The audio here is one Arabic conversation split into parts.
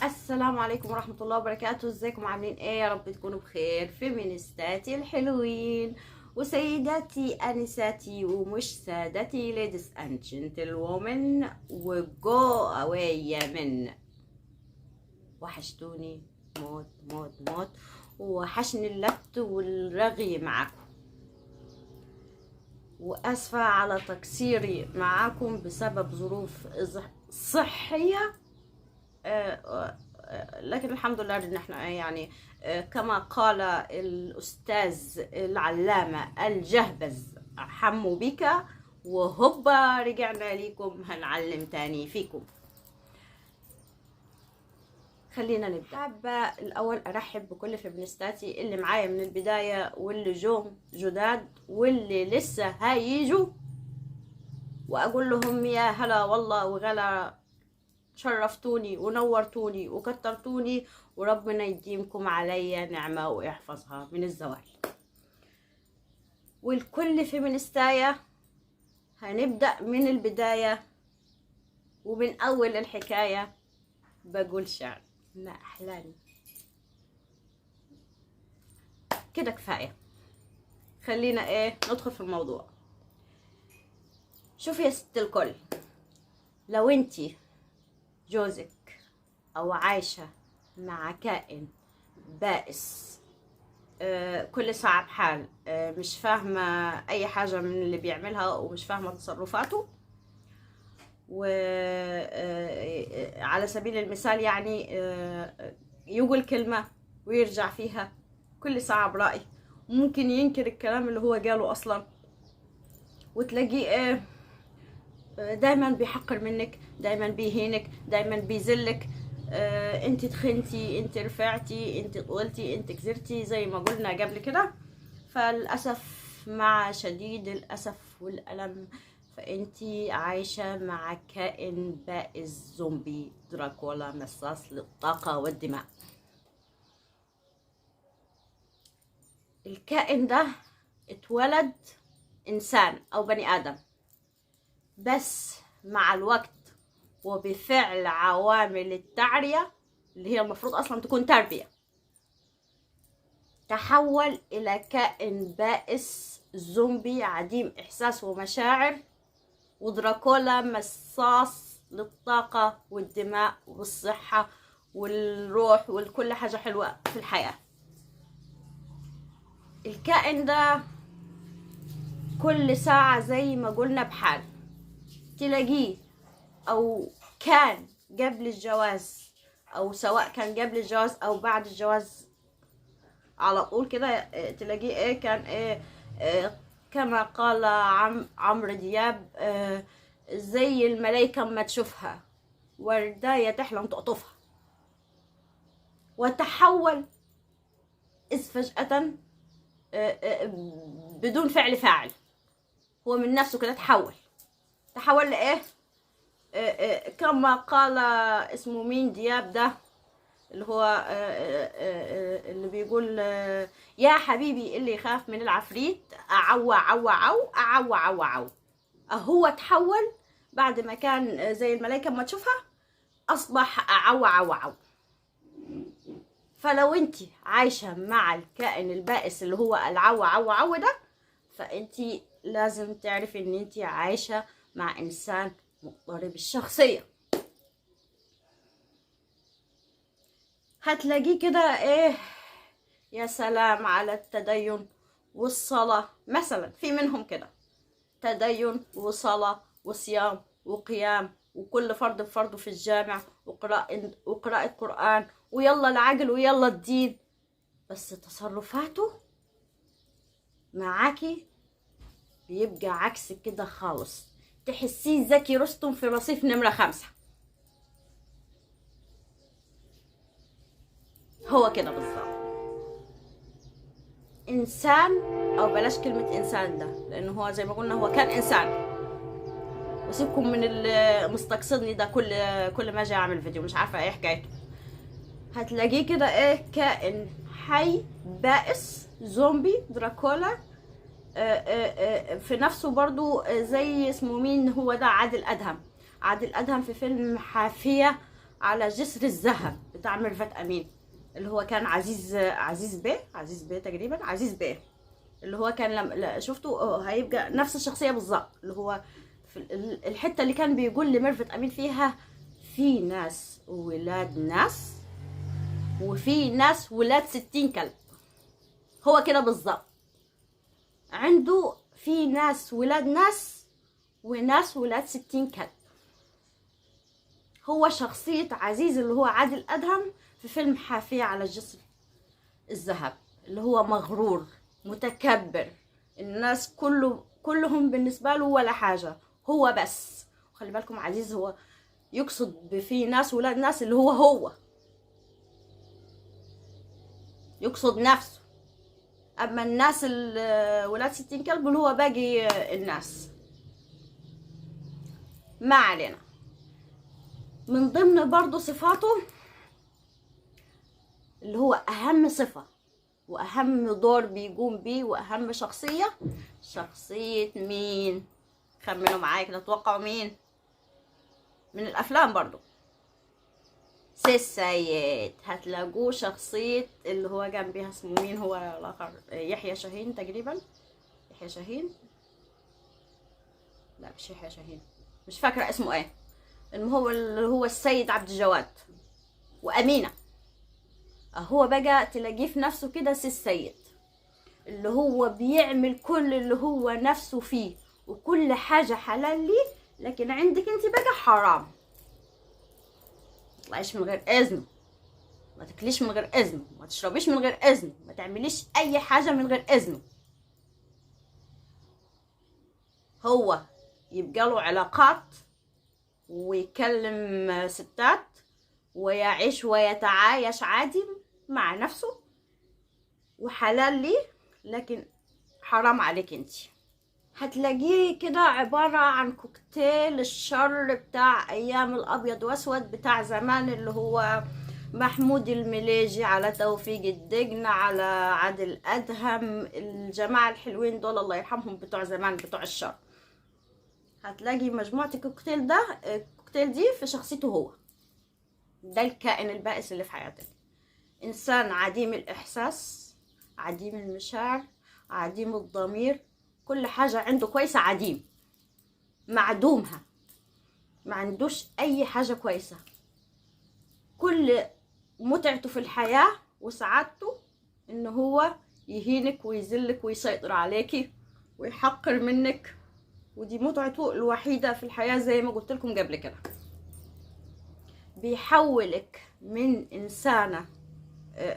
السلام عليكم ورحمة الله وبركاته. ازيكم عاملين ايه؟ يا رب تكونوا بخير. فيمينيستاتي الحلوين وسيداتي انساتي ومش سادتي ladies and gentlewomen وجو اواي يا من. وحشتوني موت موت موت، وحشني اللت والرغي معاكم، واسفة على تقصيري معاكم بسبب ظروف صحية. لكن الحمد لله ان احنا يعني كما قال الاستاذ العلامة الجهبذ حمو بك، وهوبا رجعنا ليكم هنعلم تاني فيكم. خلينا نبدأ. حابة الأول أرحب بكل فيمنستاتي اللي معايا من البداية واللي جوم جداد واللي لسه هيجوا، وأقول لهم يا هلا والله وغلا، شرفتوني ونورتوني وكترتوني، وربنا يديمكم عليا نعمة ويحفظها من الزوال. والكل فيمنستاية هنبدأ من البداية ومن أول الحكاية. بقول شعر ما أحلاني كده، كفاية. خلينا ندخل في الموضوع. شوفي يا ست الكل، لو انتي جوزك او عايشة مع كائن بائس كل ساعة بحال، مش فاهمة اي حاجة من اللي بيعملها ومش فاهمة تصرفاته، وعلى سبيل المثال يعني يقول كلمة ويرجع فيها كل ساعة برأي، ممكن ينكر الكلام اللي هو قاله اصلا، وتلاقيه دايما بيحقر منك، دايما بيهينك، دايما بيذلك. انت تخنتي، انت رفعتي، انت طولتي، انت كزرتي زي ما قلنا قبل كده. فللأسف مع شديد الأسف والألم فانت عايشة مع كائن بائس زومبي دراكولا مصاص للطاقة والدماء. الكائن ده اتولد إنسان أو بني آدم، بس مع الوقت وبفعل عوامل التعرية اللي هي المفروض أصلا تكون تربية، تحول إلى كائن بائس زومبي عديم إحساس ومشاعر، ودراكولا مصاص للطاقة والدماء والصحة والروح والكل حاجة حلوة في الحياة. الكائن ده كل ساعة زي ما قلنا بحال، تلاقيه أو كان قبل الجواز، أو سواء كان قبل الجواز أو بعد الجواز على طول كده تلاقيه كان كما قال عمرو دياب زي الملايكة ما تشوفها ورداية تحلم تقطفها. وتحول إذ فجأة بدون فعل فاعل، هو من نفسه كده تحول لإيه؟ كما قال اسمه مين دياب ده اللي هو اللي بيقول يا حبيبي اللي يخاف من العفريت أعوى عوى عو أعوى عوى عو. هو تحول بعد ما كان زي الملايكة ما تشوفها أصبح أعوى عوى عو. فلو انت عايشة مع الكائن البائس اللي هو العوى عوى عو ده، فانت لازم تعرفي ان انت عايشة مع انسان مضطرب الشخصية. هتلاقيه كده يا سلام على التدين والصلاة مثلا، في منهم كده تدين وصلاة وصيام وقيام وكل فرد بفرضه في الجامع وقراءة قرآن ويلا العقل ويلا الدين، بس تصرفاته معاكي بيبقى عكس كده خالص، تحسيه زكي رستم في رصيف نمرة 5. هو كده بالظبط انسان، او بلاش كلمة انسان ده لانه هو زي ما قلنا هو كان انسان، وسيبكم من المستقصدني ده كل ما اجي اعمل فيديو مش عارفة ايه حكايته. هتلاقيه كده كائن حي بائس زومبي دراكولا في نفسه برضو، زي اسمه مين هو ده، عادل أدهم في فيلم حافية على جسر الذهب بتاع ميرفت امين، اللي هو كان عزيز بيه تقريبا، عزيز بيه، اللي هو كان شفته هيبقى نفس الشخصيه بالظبط، اللي هو في الحته اللي كان بيقول لميرفت امين فيها في ناس ولاد ناس، وفي ناس ولاد 60 كلب. هو كده بالظبط، عنده في ناس ولاد ناس وناس ولاد 60 كلب. هو شخصية عزيز اللي هو عادل أدهم في فيلم حافية على جسر الذهب، اللي هو مغرور متكبر، الناس كلهم بالنسبة له ولا حاجة، هو بس. خلي بالكم عزيز هو يقصد بفي ناس ولاد ناس اللي هو يقصد نفسه، اما الناس ولاد 60 كلب اللي هو باقي الناس. ما علينا. من ضمن برضو صفاته اللي هو اهم صفة واهم دور بيقوم بيه واهم شخصية مين؟ خمنوا معايا كده، توقعوا مين من الافلام برضو؟ سي السيد. هتلاقوه شخصية اللي هو جنبيها اسمه مين هو الاخر؟ يحيى شاهين تقريبا. يحيى شاهين، لا مش يحيى شاهين، مش فاكرة اسمه ايه. المهم هو اللي هو السيد عبد الجواد وامينة. هو بقى تلاقيه في نفسه كده سي السيد، اللي هو بيعمل كل اللي هو نفسه فيه وكل حاجة حلال لي، لكن عندك انت بقى حرام. متطلعيش من غير اذنه، ما تاكليش من غير اذنه، ما تشربيش من غير اذنه، ما تعمليش اي حاجة من غير اذنه. هو يبقى له علاقات ويكلم ستات ويعيش ويتعايش عادي مع نفسه وحلال لي، لكن حرام عليك انت. هتلاقيه كده عبارة عن كوكتيل الشر بتاع ايام الابيض واسود بتاع زمان، اللي هو محمود المليجي على توفيق الدقن على عادل ادهم، الجماعة الحلوين دول الله يرحمهم بتوع زمان بتوع الشر. هتلاقي مجموعة الكوكتيل دي في شخصيته هو. ده الكائن البائس اللي في حياتك، انسان عديم الاحساس، عديم المشاعر، عديم الضمير، كل حاجة عنده كويسة عديم، معدومها، ما عندوش اي حاجة كويسة. كل متعته في الحياة وسعادته ان هو يهينك ويذلك ويسيطر عليكي ويحقر منك، ودي متعته الوحيدة في الحياة زي ما قلت لكم قبل كده. بيحولك من إنسانة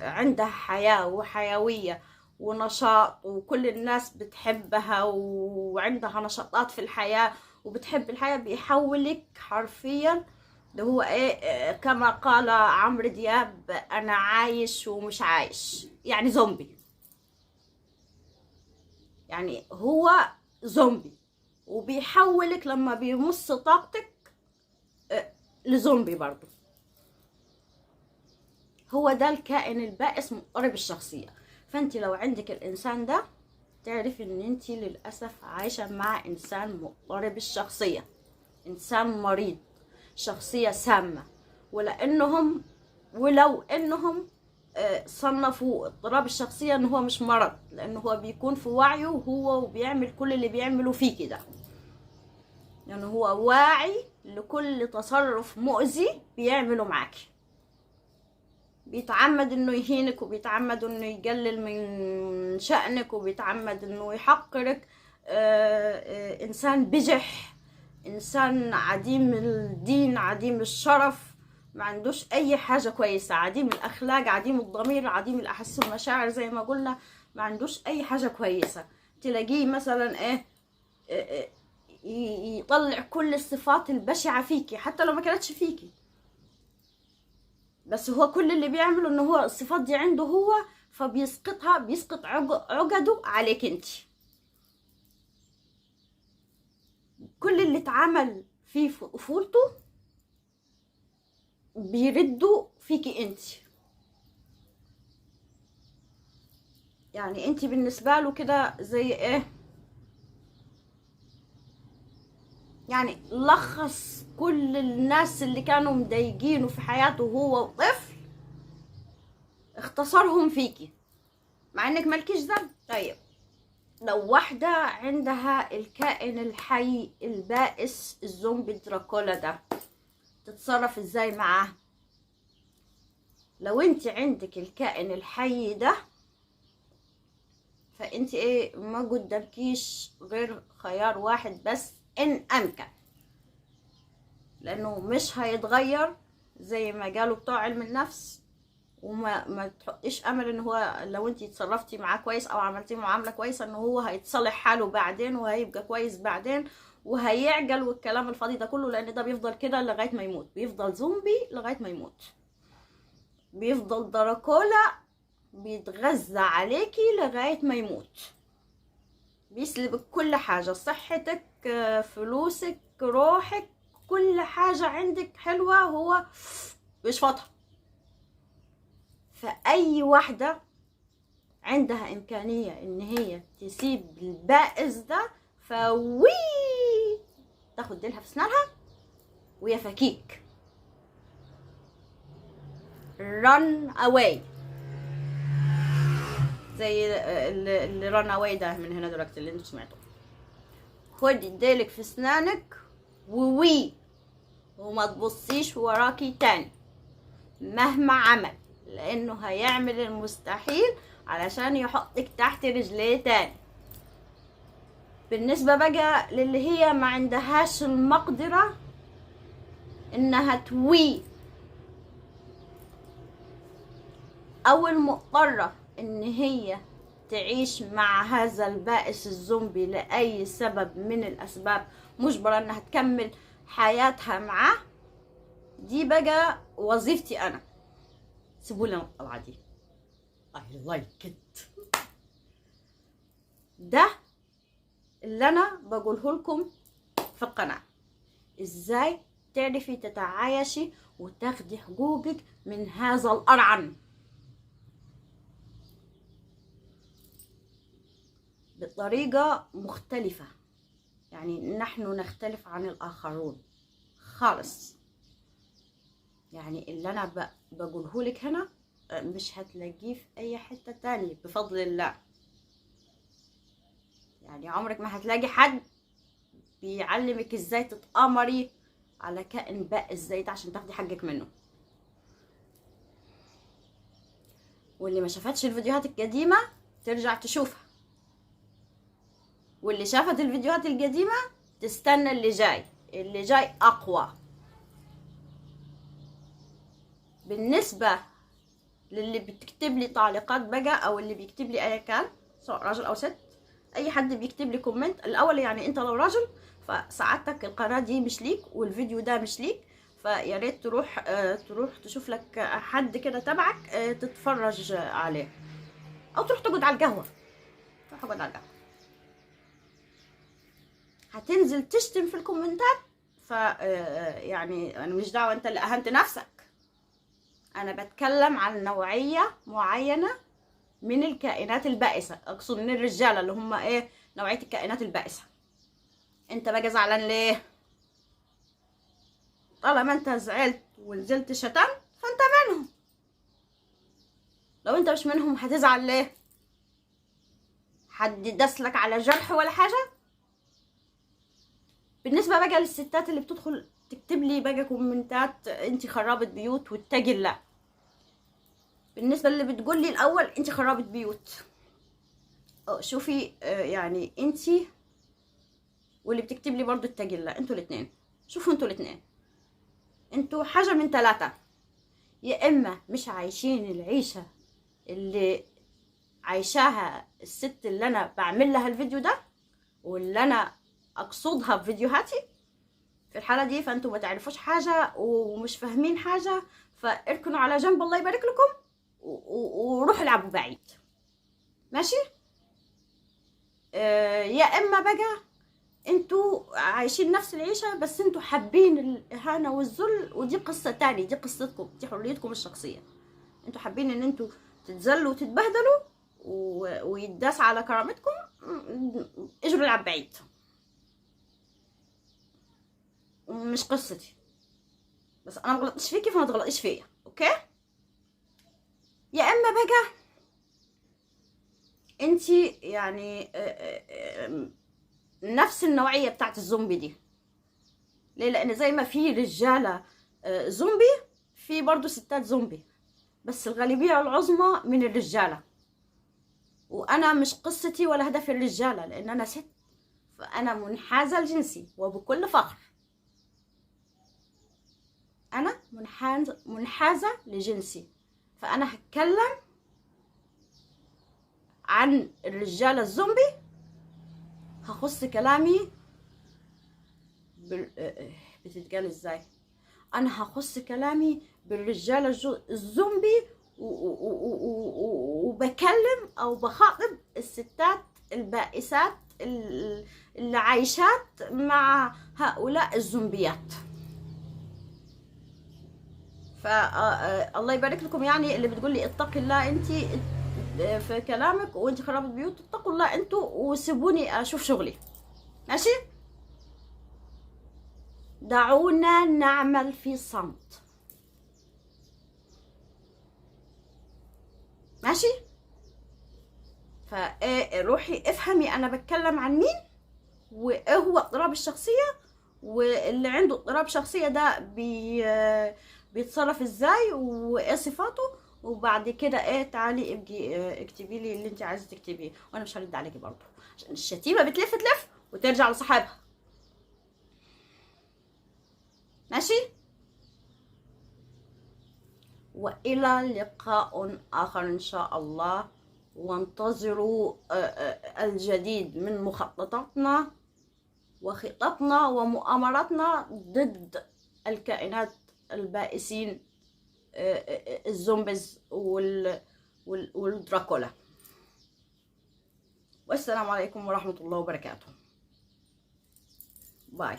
عندها حياة وحيوية ونشاط وكل الناس بتحبها وعندها نشاطات في الحياة وبتحب الحياة، بيحولك حرفيا اللي هو ايه، كما قال عمرو دياب، انا عايش ومش عايش، يعني زومبي. يعني هو زومبي، وبيحولك لما بيمص طاقتك لزومبي برضو. هو ده الكائن البائس مضطرب الشخصية. فانت لو عندك الانسان ده تعرفي ان انت للأسف عايشة مع انسان مضطرب الشخصية، انسان مريض، شخصية سامة. ولو انهم صنفوا اضطراب الشخصية ان هو مش مرض، لانه هو بيكون في وعيه وهو وبيعمل كل اللي بيعمله فيه كده، لانه يعني هو واعي لكل تصرف مؤذي بيعمله معاكي. بيتعمد انه يهينك وبيتعمد انه يقلل من شأنك وبيتعمد انه يحقرك. انسان بجح، انسان عديم الدين، عديم الشرف، ما عندوش اي حاجة كويسة، عديم الاخلاق، عديم الضمير، عديم الاحاسيس والمشاعر زي ما قلنا، ما عندوش اي حاجة كويسة. تلاقيه مثلا يطلع كل الصفات البشعة فيكي حتى لو ما كانتش فيكي، بس هو كل اللي بيعمله انه هو الصفات دي عنده هو، بيسقط عقده عليك انت. كل اللي اتعمل فيه في طفولته بيردوا فيكي انت. يعني انت بالنسبة له كده زي ايه، يعني لخص كل الناس اللي كانوا مضايقينه في حياته وهو طفل اختصرهم فيكي مع انك مالكيش ذنب. طيب لو واحدة عندها الكائن الحي البائس الزومبي دراكولا ده، تتصرف ازاي معاه؟ لو انت عندك الكائن الحي ده، فانت ايه، ما قدامكيش غير خيار واحد بس ان امكن، لانه مش هيتغير زي ما قالوا بتوع علم النفس. وما تحطيش امل ان هو لو انت اتصرفتي معاه كويس او عملتي معامله كويسه ان هو هيتصلح حاله بعدين وهيبقى كويس بعدين وهيعجل والكلام الفاضي ده كله، لان ده بيفضل كده لغايه ما يموت، بيفضل زومبي لغايه ما يموت، بيفضل دراكولا بيتغذى عليكي لغايه ما يموت، بيسلبك كل حاجه، صحتك، فلوسك، روحك، كل حاجه عندك حلوه هو بيشفطها. فأي واحدة عندها إمكانية إن هي تسيب البائس ده، فوي تاخد ديلها في سنانها ويفكيك. run away، زي اللي run away ده من هنا دلوقتي اللي انتوا سمعتوه. خدي ديلك في سنانك ووي، وما تبصيش وراكي تاني مهما عمل، لانه هيعمل المستحيل علشان يحطك تحت رجليه تاني. بالنسبة بقى للي هي ما عندهاش المقدرة انها توي او المضطرة ان هي تعيش مع هذا البائس الزومبي لأي سبب من الأسباب، مجبرة انها تكمل حياتها معاه، دي بقى وظيفتي انا. سيبولي انا الطلعة دي، I like it. ده اللي انا بقوله لكم في القناة، ازاي تعرفي تتعايشي وتاخدي حقوقك من هذا القرعن بطريقة مختلفة. يعني نحن نختلف عن الآخرون خالص. يعني اللي أنا بقوله لك هنا مش هتلاقيه في أي حتة تانية بفضل الله. يعني عمرك ما هتلاقي حد بيعلمك ازاي تتآمري على كائن بائس زي ده عشان تاخدي حقك منه. واللي ما شافتش الفيديوهات القديمة ترجع تشوفها، واللي شافت الفيديوهات القديمة تستنى اللي جاي، اللي جاي أقوى. بالنسبة للي بتكتب لي تعليقات بقى أو اللي بيكتب لي أي كان، سواء راجل أو ست، أي حد بيكتب لي كومنت الأول، يعني أنت لو راجل فسعادتك القناة دي مش ليك والفيديو ده مش ليك، فيا ريت تروح تشوف لك حد كده تبعك تتفرج عليه، أو تروح تقعد على القهوة. تروح تقعد على القهوة، هتنزل تشتم في الكومنتات، يعني انا مش دعوه انت اللي اهنت نفسك. انا بتكلم عن نوعيه معينه من الكائنات البائسه، اقصد من الرجاله اللي هم ايه، نوعيه الكائنات البائسه. انت بقى زعلان ليه؟ طالما انت زعلت ونزلت شتم فانت منهم. لو انت مش منهم هتزعل ليه؟ حد دسلك على جرح ولا حاجه؟ بالنسبه بقى للستات اللي بتدخل تكتب لي بقى كومنتات انت خربت بيوت واتقي الله، بالنسبه اللي بتقول لي الاول انت خربت بيوت، شوفي يعني انت واللي بتكتب لي برضو اتقي الله، انتوا الاثنين شوفوا، انتوا الاثنين انتوا حاجه من ثلاثه، يا اما مش عايشين العيشه اللي عايشاها الست اللي انا بعمل لها الفيديو ده واللي انا اقصدها بفيديوهاتي، في الحاله دي فانتوا ما تعرفوش حاجه ومش فاهمين حاجه، فاركنوا على جنب الله يبارك لكم وروحوا العبوا بعيد، ماشي؟ يا اما بقى انتوا عايشين نفس العيشه بس انتوا حابين الاهانه والذل، ودي قصه تاني، دي قصتكم، دي حريتكم الشخصيه. انتوا حابين ان انتوا تتذلوا وتتبهدلوا ويداس على كرامتكم، اجروا العب بعيد، مش قصتي. بس انا مغلطتش فيكي فما تغلطيش فيا، اوكي؟ يا اما بقى انتي يعني نفس النوعية بتاعت الزومبي دي. ليه؟ لان زي ما في رجالة زومبي، في برضو ستات زومبي، بس الغالبية العظمى من الرجالة. وانا مش قصتي ولا هدفي الرجالة، لان انا ست، فانا منحازة لجنسي وبكل فخر. انا منحازة لجنسي، فانا هتكلم عن الرجالة الزومبي. هخص كلامي بتتقال ازاي؟ انا هخص كلامي بالرجاله الزومبي، وبكلم او بخاطب الستات البائسات اللي عايشات مع هؤلاء الزومبيات. فالله يبارك لكم، يعني اللي بتقول لي اتقي الله انت في كلامك وانت خراب البيوت، اتقوا الله انتوا وسيبوني اشوف شغلي. ماشي؟ دعونا نعمل في صمت. ماشي؟ فروحي افهمي انا بتكلم عن مين، وايه هو اضطراب الشخصية، واللي عنده اضطراب شخصية ده بيتصرف ازاي، وايه صفاته. وبعد كده تعالي ابقي اكتبي لي اللي انت عايزه تكتبيه، وانا مش هرد عليكي برضه، عشان الشتيمة بتلف تلف وترجع لصاحبها. ماشي؟ وإلى لقاء آخر إن شاء الله، وانتظروا الجديد من مخططاتنا وخططنا ومؤامراتنا ضد الكائنات البائسين، الزومبيز والدراكولا. والسلام عليكم ورحمة الله وبركاته. باي.